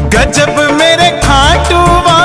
गजब मेरे खाटू।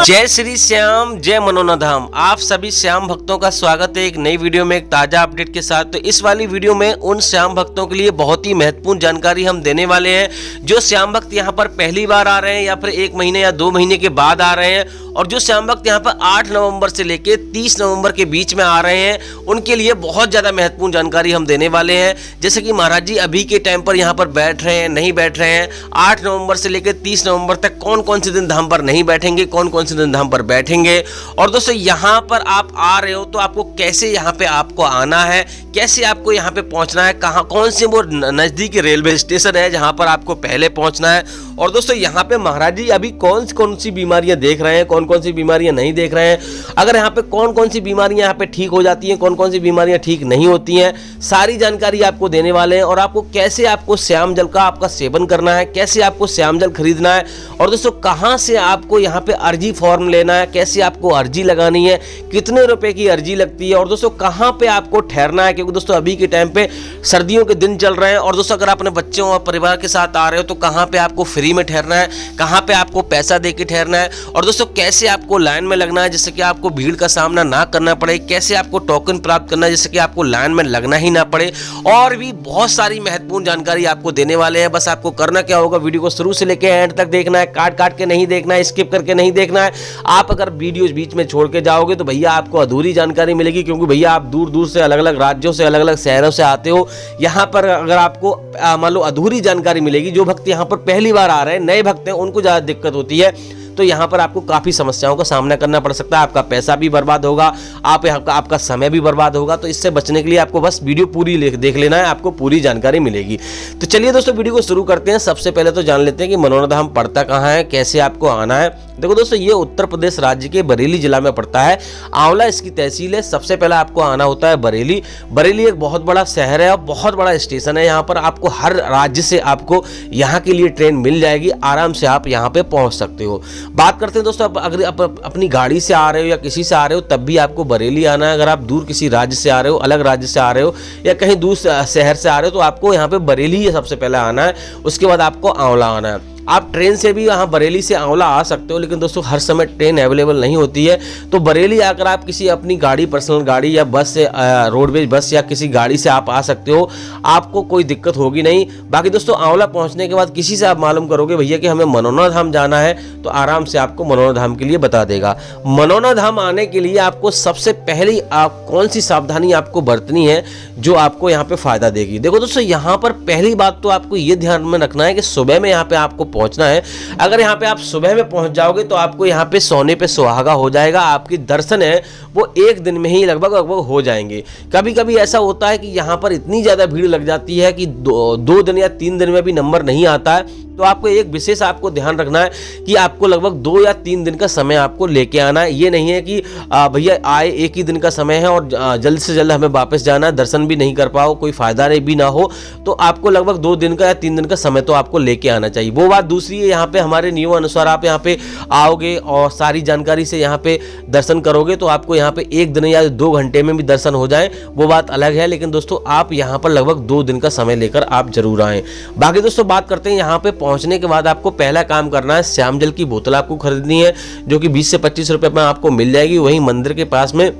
जय श्री श्याम, जय मनोना धाम। आप सभी श्याम भक्तों का स्वागत है एक नई वीडियो में, एक ताजा अपडेट के साथ। तो इस वाली वीडियो में उन श्याम भक्तों के लिए बहुत ही महत्वपूर्ण जानकारी हम देने वाले हैं जो श्याम भक्त यहाँ पर पहली बार आ रहे हैं या फिर 1 महीने या 2 महीने के बाद आ रहे हैं, और जो श्याम भक्त यहाँ पर 8 नवंबर से लेके 30 नवंबर के बीच में आ रहे हैं उनके लिए बहुत ज्यादा महत्वपूर्ण जानकारी हम देने वाले हैं। जैसे कि महाराज जी अभी के टाइम पर यहाँ पर बैठ रहे हैं, नहीं बैठ रहे हैं, 8 नवंबर से लेकर 30 नवंबर तक कौन कौन से दिन धाम पर नहीं बैठेंगे, कौन कौन से दिन धाम पर बैठेंगे। और दोस्तों यहाँ पर आप आ रहे हो तो आपको कैसे यहाँ पे आपको आना है, कैसे आपको यहाँ पे पहुंचना है, कहाँ कौन से वो नजदीकी रेलवे स्टेशन है जहाँ पर आपको पहले पहुंचना है। और दोस्तों यहाँ पे महाराज जी अभी कौन सी बीमारियां देख रहे हैं, कौन कौन सी बीमारियां नहीं देख रहे हैं, अगर यहाँ पे कौन कौन सी बीमारियां यहाँ पे ठीक हो जाती हैं, कौन कौन सी बीमारियां ठीक नहीं होती हैं, सारी जानकारी आपको देने वाले हैं। और आपको कैसे आपको श्याम जल का आपका सेवन करना है, कैसे आपको श्याम जल खरीदना है, और दोस्तों कहाँ से आपको यहाँ पे अर्जी फॉर्म लेना है, कैसे आपको अर्जी लगानी है, कितने रुपए की अर्जी लगती है, और दोस्तों कहाँ पे आपको ठहरना है। क्योंकि दोस्तों अभी के टाइम पे सर्दियों के दिन चल रहे हैं, और दोस्तों अगर अपने बच्चों और परिवार के साथ आ रहे हो तो कहाँ पे आपको फ्री में ठहरना है, कहाँ पे आपको पैसा दे के ठहरना है, और दोस्तों कैसे आपको लाइन में लगना है जिससे कि आपको भीड़ का सामना ना करना पड़े, कैसे आपको टोकन प्राप्त करना है जिससे कि आपको लाइन में लगना ही ना पड़े, और भी बहुत सारी महत्वपूर्ण जानकारी आपको देने वाले हैं। बस आपको करना क्या होगा, वीडियो को शुरू से लेकर एंड तक देखना है, काट के नहीं देखना है, स्किप करके नहीं देखना है। आप अगर वीडियो बीच में छोड़ के जाओगे तो भैया आपको अधूरी जानकारी मिलेगी, क्योंकि भैया आप दूर दूर से अलग अलग राज्यों से अलग अलग शहरों से आते हो। यहाँ पर अगर आपको मान लो अधूरी जानकारी मिलेगी, जो भक्त यहाँ पर पहली बार आ रहे हैं, नए भक्त हैं, उनको ज्यादा दिक्कत होती है, तो यहाँ पर आपको काफी समस्याओं का सामना करना पड़ सकता है। आपका पैसा भी बर्बाद होगा, आपका समय भी बर्बाद होगा। तो इससे बचने के लिए आपको बस वीडियो पूरी देख लेना है, आपको पूरी जानकारी मिलेगी। तो चलिए दोस्तों वीडियो को शुरू करते हैं। सबसे पहले तो जान लेते हैं कि मनोना धाम पड़ता कहाँ है, कैसे आपको आना है। देखो दोस्तों ये उत्तर प्रदेश राज्य के बरेली जिला में पड़ता है, आंवला इसकी तहसील है। सबसे पहले आपको आना होता है बरेली। बरेली एक बहुत बड़ा शहर है और बहुत बड़ा स्टेशन है। यहाँ पर आपको हर राज्य से आपको यहाँ के लिए ट्रेन मिल जाएगी, आराम से आप यहाँ पे पहुँच सकते हो। बात करते हैं दोस्तों, अगर आप अपनी गाड़ी से आ रहे हो या किसी से आ रहे हो तब भी आपको बरेली आना है। अगर आप दूर किसी राज्य से आ रहे हो, अलग राज्य से आ रहे हो या कहीं दूर शहर से आ रहे हो तो आपको यहाँ पे बरेली ही सबसे पहले आना है। उसके बाद आपको आंवला आना है। आप ट्रेन से भी यहाँ बरेली से आंवला आ सकते हो, लेकिन दोस्तों हर समय ट्रेन अवेलेबल नहीं होती है। तो बरेली आकर आप किसी अपनी गाड़ी, पर्सनल गाड़ी या बस से, रोडवेज बस या किसी गाड़ी से आप आ सकते हो, आपको कोई दिक्कत होगी नहीं। बाकी दोस्तों आंवला पहुँचने के बाद किसी से आप मालूम करोगे भैया कि हमें मनोना धाम जाना है, तो आराम से आपको मनोना धाम के लिए बता देगा। मनोना धाम आने के लिए आपको सबसे पहली कौन सी सावधानी आपको बरतनी है जो आपको यहाँ पे फायदा देगी। देखो दोस्तों यहाँ पर पहली बात तो आपको ये ध्यान में रखना है कि सुबह में यहाँ पे आपको पहुंचना है। अगर यहाँ पे आप सुबह में पहुंच जाओगे तो आपको यहाँ पे सोने पे सुहागा हो जाएगा। आपकी दर्शन है वो 1 दिन में ही लगभग हो जाएंगे। कभी कभी ऐसा होता है कि यहाँ पर इतनी ज्यादा भीड़ लग जाती है कि 2 दिन या 3 दिन में भी नंबर नहीं आता है। तो आपको एक विशेष आपको ध्यान रखना है कि आपको लगभग 2 या 3 दिन का समय आपको लेके आना है। ये नहीं है कि भैया आए 1 ही दिन का समय है और जल्द से जल्द हमें वापस जाना है, दर्शन भी नहीं कर पाओ, कोई फायदा नहीं भी ना हो, तो आपको लगभग 2 दिन का या 3 दिन का समय तो आपको लेके आना चाहिए। वो बात दूसरी है, यहाँ पे हमारे नियमों अनुसार आप यहाँ पे आओगे और सारी जानकारी से यहाँ पे दर्शन करोगे तो आपको यहाँ पे 1 दिन या 2 घंटे में भी दर्शन हो जाए, वो बात अलग है। लेकिन दोस्तों आप यहाँ पर लगभग 2 दिन का समय लेकर आप जरूर आए। बाकी दोस्तों बात करते हैं, यहाँ पे पहुंचने के बाद आपको पहला काम करना है, श्याम जल की बोतल आपको खरीदनी है जो कि 20 से 25 रुपए में आपको मिल जाएगी वहीं मंदिर के पास में।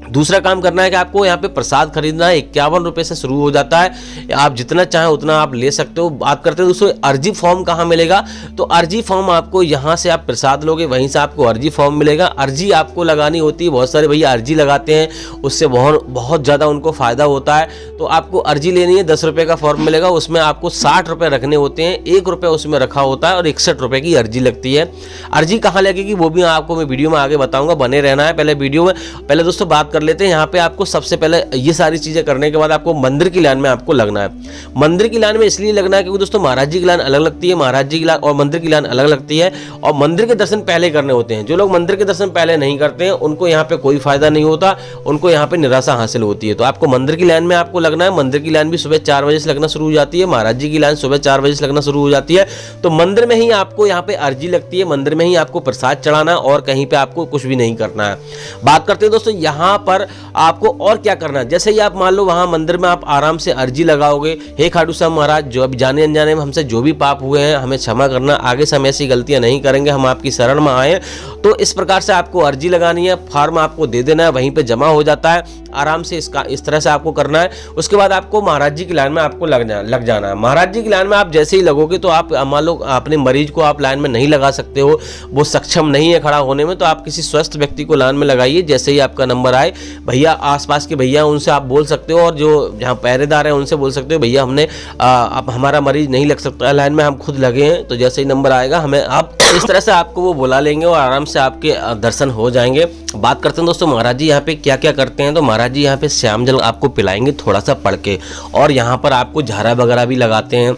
दूसरा काम करना है कि आपको यहाँ पे प्रसाद खरीदना है, 51 रुपए से शुरू हो जाता है, आप जितना चाहें उतना आप ले सकते हो। बात करते हैं दोस्तों अर्जी फॉर्म कहाँ मिलेगा, तो अर्जी फॉर्म आपको यहाँ से आप प्रसाद लोगे वहीं से आपको अर्जी फॉर्म मिलेगा। अर्जी आपको लगानी होती है, बहुत सारे भैया अर्जी लगाते हैं, उससे बहुत ज़्यादा उनको फायदा होता है। तो आपको अर्जी लेनी है, 10 रुपये का फॉर्म मिलेगा, उसमें आपको 60 रुपये रखने होते हैं, 1 रुपये उसमें रखा होता है और 61 रुपये की अर्जी लगती है। अर्जी कहाँ लगेगी वो भी आपको मैं वीडियो में आगे बताऊँगा, बने रहना है पहले वीडियो में। पहले दोस्तों बात लेते हैं, यहाँ पे आपको सबसे पहले ये सारी चीजें करने के बाद आपको मंदिर की लाइन में आपको लगना है। मंदिर की लाइन में इसलिए लगना है क्योंकि दोस्तों महाराज जी की लाइन अलग लगती है, महाराज जी की लाइन और मंदिर की लाइन अलग लगती है, और मंदिर के दर्शन पहले करने होते हैं। जो लोग मंदिर के दर्शन पहले नहीं करते हैं उनको यहाँ पे कोई फायदा नहीं होता, उनको यहाँ पे निराशा हासिल होती है। तो आपको मंदिर की लाइन में आपको लगना है। मंदिर की लाइन भी सुबह 4 बजे से लगना शुरू हो जाती है, महाराज जी की लाइन सुबह 4 बजे से लगना शुरू हो जाती है। तो मंदिर में ही आपको यहाँ पे अर्जी लगती है, मंदिर में ही आपको प्रसाद चढ़ाना और कहीं पे आपको कुछ भी नहीं करना है। बात करते हैं दोस्तों यहाँ पर आपको और क्या करना है, जैसे ही आप मान लो वहाँ मंदिर में आप आराम से अर्जी लगाओगे, हे खाटू श्याम महाराज, जो अभी जाने अनजाने में हमसे जो भी पाप हुए हैं हमें क्षमा करना, आगे से हम ऐसी गलतियां नहीं करेंगे, हम आपकी शरण में आए। तो इस प्रकार से आपको अर्जी लगानी है, फॉर्म आपको दे देना है, वहीं पे जमा हो जाता है। आराम से इस तरह से आपको करना है। उसके बाद आपको महाराज जी की लाइन में आपको लग जाना है। महाराज जी की लाइन में आप जैसे ही लगोगे तो आप मान लो अपने मरीज को आप लाइन में नहीं लगा सकते हो, वो सक्षम नहीं है खड़ा होने में, तो आप किसी स्वस्थ व्यक्ति को लाइन में लगाइए। जैसे ही आपका नंबर आए, भैया आसपास के भैया उनसे आप बोल सकते हो, और जो जहाँ पहरेदार है उनसे बोल सकते हो, भैया हमने अब हमारा मरीज नहीं लग सकता लाइन में, हम खुद लगे हैं। तो जैसे ही नंबर आएगा हमें आप इस तरह से आपको वो बुला लेंगे और आराम से आपके दर्शन हो जाएंगे। बात करते हैं दोस्तों महाराज जी यहाँ पे क्या क्या करते हैं। तो महाराज जी यहाँ पे श्याम जल आपको पिलाएंगे थोड़ा सा पढ़ के, और यहाँ पर आपको झारा वगैरह भी लगाते हैं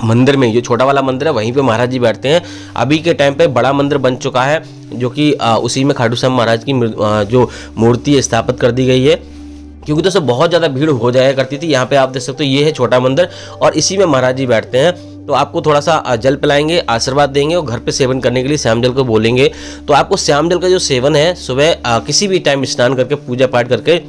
मंदिर में। ये छोटा वाला मंदिर है, वहीं पे महाराज जी बैठते हैं। अभी के टाइम पे बड़ा मंदिर बन चुका है, जो कि उसी में खाटू श्याम महाराज की जो मूर्ति स्थापित कर दी गई है, क्योंकि दोस्तों बहुत ज़्यादा भीड़ हो जाया करती थी। यहाँ पे आप देख सकते हो, ये है छोटा मंदिर और इसी में महाराज जी बैठते हैं। तो आपको थोड़ा सा जल पिलाएंगे, आशीर्वाद देंगे, और घर पे सेवन करने के लिए श्याम जल को बोलेंगे। तो आपको श्याम जल का जो सेवन है, सुबह किसी भी टाइम स्नान करके पूजा पाठ करके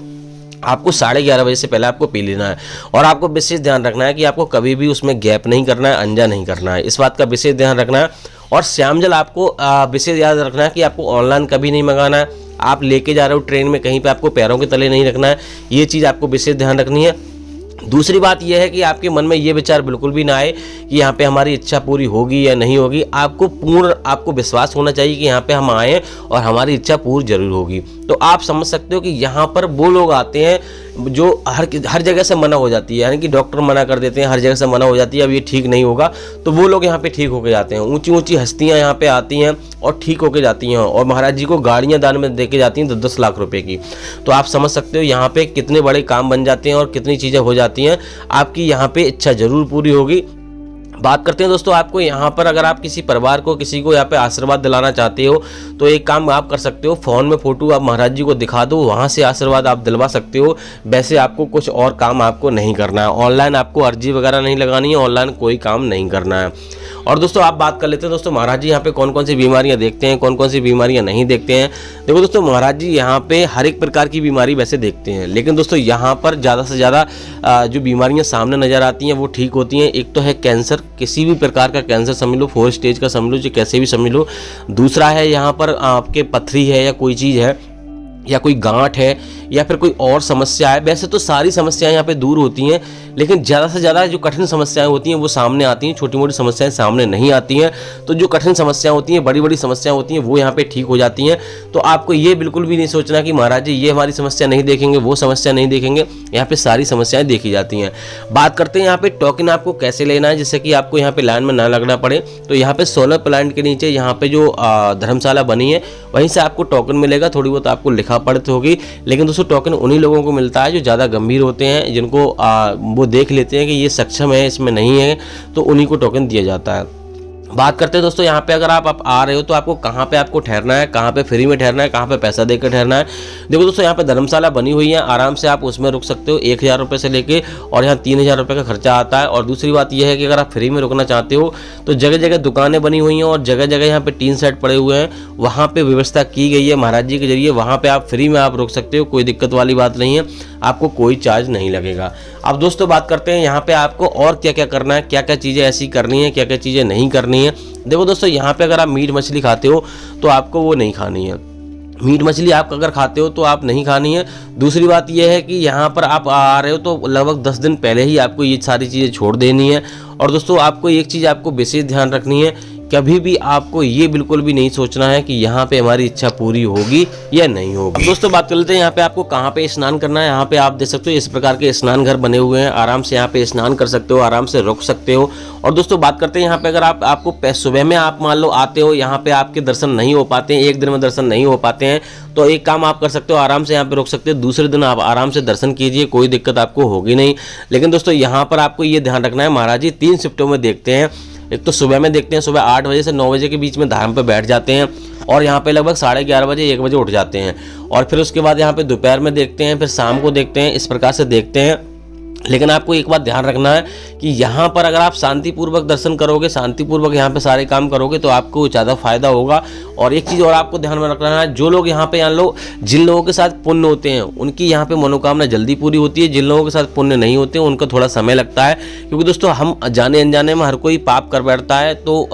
आपको 11:30 बजे से पहले आपको पी लेना है। और आपको विशेष ध्यान रखना है कि आपको कभी भी उसमें गैप नहीं करना है, अंजा नहीं करना है, इस बात का विशेष ध्यान रखना है। और श्याम जल आपको विशेष याद रखना है कि आपको ऑनलाइन कभी नहीं मंगाना है। आप लेके जा रहे हो ट्रेन में, कहीं पे आपको पैरों के तले नहीं रखना है, ये चीज़ आपको विशेष ध्यान रखनी है। दूसरी बात यह है कि आपके मन में ये विचार बिल्कुल भी ना आए कि यहाँ पे हमारी इच्छा पूरी होगी या नहीं होगी। आपको विश्वास होना चाहिए कि यहाँ पे हम आए और हमारी इच्छा पूरी जरूर होगी। तो आप समझ सकते हो कि यहाँ पर वो लोग आते हैं जो हर जगह से मना हो जाती है, यानी कि डॉक्टर मना कर देते हैं, हर जगह से मना हो जाती है, अब ये ठीक नहीं होगा, तो वो लोग यहाँ पे ठीक होके जाते हैं। ऊंची ऊंची हस्तियाँ यहाँ पे आती हैं और ठीक होके जाती हैं, और महाराज जी को गाड़ियाँ दान में दे के जाती हैं 10-10 लाख रुपए की। तो आप समझ सकते हो यहाँ पे कितने बड़े काम बन जाते हैं और कितनी चीज़ें हो जाती हैं। आपकी यहाँ पे इच्छा जरूर पूरी होगी। बात करते हैं दोस्तों, आपको यहाँ पर अगर आप किसी परिवार को, किसी को यहाँ पे आशीर्वाद दिलाना चाहते हो, तो एक काम आप कर सकते हो, फ़ोन में फ़ोटो आप महाराज जी को दिखा दो, वहाँ से आशीर्वाद आप दिलवा सकते हो। वैसे आपको कुछ और काम आपको नहीं करना है, ऑनलाइन आपको अर्जी वगैरह नहीं लगानी है, ऑनलाइन कोई काम नहीं करना है। और दोस्तों आप बात कर लेते हैं दोस्तों महाराज जी यहाँ पे कौन कौन सी बीमारियाँ देखते हैं, कौन कौन सी बीमारियाँ नहीं देखते हैं। देखो दोस्तों, महाराज जी यहाँ पे हर एक प्रकार की बीमारी वैसे देखते हैं, लेकिन दोस्तों यहाँ पर ज़्यादा से ज़्यादा जो बीमारियाँ सामने नज़र आती हैं वो ठीक होती हैं। एक तो है कैंसर, किसी भी प्रकार का कैंसर समझ लो, 4 स्टेज का समझ लो, जो कैसे भी समझ लो। दूसरा है यहाँ पर आपके पथरी है या कोई चीज़ है, या कोई गांठ है, या फिर कोई और समस्या है। वैसे तो सारी समस्याएं यहाँ पे दूर होती हैं, लेकिन ज़्यादा से ज़्यादा जो कठिन समस्याएं होती हैं वो सामने आती हैं, छोटी मोटी समस्याएं सामने नहीं आती हैं। तो जो कठिन समस्याएं होती हैं, बड़ी बड़ी समस्याएं होती हैं, वो यहाँ पे ठीक हो जाती हैं। तो आपको ये बिल्कुल भी नहीं सोचना कि महाराज जी ये हमारी समस्या नहीं देखेंगे, वो समस्या नहीं देखेंगे, यहाँ पे सारी समस्याएं देखी जाती हैं। बात करते हैं यहाँ पे टोकन आपको कैसे लेना है, जिससे कि आपको यहाँ पे लाइन में ना लगना पड़े। तो यहाँ पे सोलर प्लांट के नीचे यहाँ पे जो धर्मशाला बनी है, वहीं से आपको टोकन मिलेगा। थोड़ी बहुत आपको लिखा पढ़त होगी, लेकिन दोस्तों टोकन उन्हीं लोगों को मिलता है जो ज़्यादा गंभीर होते हैं, जिनको वो देख लेते हैं कि ये सक्षम है, इसमें नहीं है, तो उन्हीं को टोकन दिया जाता है। बात करते हैं दोस्तों यहाँ पे अगर आप आ रहे हो तो आपको कहाँ पे आपको ठहरना है, कहाँ पे फ्री में ठहरना है, कहाँ पे पैसा देकर ठहरना है। देखो दोस्तों, यहाँ पे धर्मशाला बनी हुई है, आराम से आप उसमें रुक सकते हो 1000 रुपये से लेके, और यहाँ 3000 रुपये का खर्चा आता है। और दूसरी बात यह है कि अगर आप फ्री में रुकना चाहते हो तो जगह जगह दुकानें बनी हुई हैं और जगह जगह यहाँ पे टीन सेट पड़े हुए हैं, वहाँ पर व्यवस्था की गई है महाराज जी के जरिए, वहाँ पर आप फ्री में आप रुक सकते हो, कोई दिक्कत वाली बात नहीं है, आपको कोई चार्ज नहीं लगेगा। अब दोस्तों बात करते हैं यहाँ पे आपको और क्या क्या करना है, क्या क्या चीज़ें ऐसी करनी है, क्या क्या चीज़ें नहीं करनी है। देखो दोस्तों, यहाँ पे अगर आप मीट मछली खाते हो तो आपको वो नहीं खानी है, मीट मछली आप अगर खाते हो तो आप नहीं खानी है। दूसरी बात यह है कि यहाँ पर आप आ रहे हो तो लगभग 10 दिन पहले ही आपको ये सारी चीज़ें छोड़ देनी है। और दोस्तों आपको एक चीज़ आपको विशेष ध्यान रखनी है, कभी भी आपको ये बिल्कुल भी नहीं सोचना है कि यहाँ पे हमारी इच्छा पूरी होगी या नहीं होगी। दोस्तों बात कर लेते हैं यहाँ पे आपको कहाँ पे स्नान करना है। यहाँ पे आप देख सकते हो इस प्रकार के स्नान घर बने हुए हैं, आराम से यहाँ पे स्नान कर सकते हो, आराम से रुक सकते हो। और दोस्तों बात करते हैं यहाँ पे अगर आपको सुबह में आप मान लो आते हो, यहाँ पे आपके दर्शन नहीं हो पाते हैं, एक दिन में दर्शन नहीं हो पाते हैं, तो एक काम आप कर सकते हो, आराम से यहाँ पे रुक सकते हो, दूसरे दिन आप आराम से दर्शन कीजिए, कोई दिक्कत आपको होगी नहीं। लेकिन दोस्तों यहाँ पर आपको ये ध्यान रखना है, महाराज जी 3 शिफ्टों में देखते हैं। एक तो सुबह में देखते हैं, सुबह 8 बजे से 9 बजे के बीच में धाम पे बैठ जाते हैं, और यहाँ पे लगभग 11:30 बजे 1 बजे उठ जाते हैं। और फिर उसके बाद यहाँ पे दोपहर में देखते हैं, फिर शाम को देखते हैं, इस प्रकार से देखते हैं। लेकिन आपको एक बात ध्यान रखना है कि यहाँ पर अगर आप शांतिपूर्वक दर्शन करोगे, शांतिपूर्वक यहाँ पे सारे काम करोगे तो आपको ज़्यादा फायदा होगा। और एक चीज़ और आपको ध्यान में रखना है, जो लोग यहाँ पे जिन लोगों के साथ पुण्य होते हैं उनकी यहाँ पे मनोकामना जल्दी पूरी होती है। जिन लोगों के साथ पुण्य नहीं होते हैं उनका थोड़ा समय लगता है, क्योंकि दोस्तों हम जाने अनजाने में हर कोई पाप कर बैठता है। तो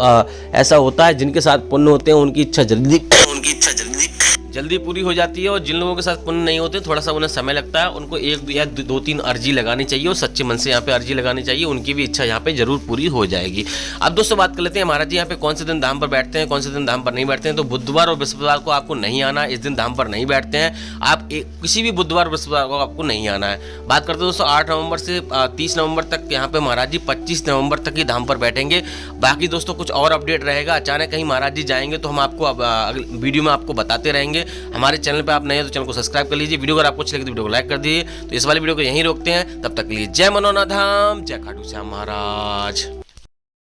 ऐसा होता है, जिनके साथ पुण्य होते हैं उनकी इच्छा जल्दी पूरी हो जाती है, और जिन लोगों के साथ पुण्य नहीं होते थोड़ा सा उन्हें समय लगता है। उनको 1 या 2-3 अर्जी लगानी चाहिए और सच्चे मन से यहाँ पे अर्जी लगानी चाहिए, उनकी भी इच्छा यहाँ पे जरूर पूरी हो जाएगी। अब दोस्तों बात कर लेते हैं महाराज जी यहाँ पे कौन से दिन धाम पर बैठते हैं, कौन से दिन धाम पर नहीं बैठते हैं। तो बुधवार और बृहस्पतिवार को आपको नहीं आना, इस दिन धाम पर नहीं बैठते हैं आप। किसी भी बुधवार बृहस्पतिवार को आपको नहीं आना है। बात करते हैं दोस्तों 8 नवंबर से 30 नवंबर तक यहाँ पे महाराज जी 25 नवंबर तक ही धाम पर बैठेंगे। बाकी दोस्तों कुछ और अपडेट रहेगा, अचानक कहीं महाराज जी जाएंगे तो हम आपको अगली वीडियो में आपको बताते रहेंगे। हमारे चैनल पे आप नए हैं तो चैनल को सब्सक्राइब कर लीजिए। वीडियो अगर आपको अच्छी लगी तो वीडियो को लाइक कर दीजिए। तो इस वाली वीडियो को यहीं रोकते हैं, तब तक के लिए जय मनोना धाम, जय खाटू श्याम महाराज।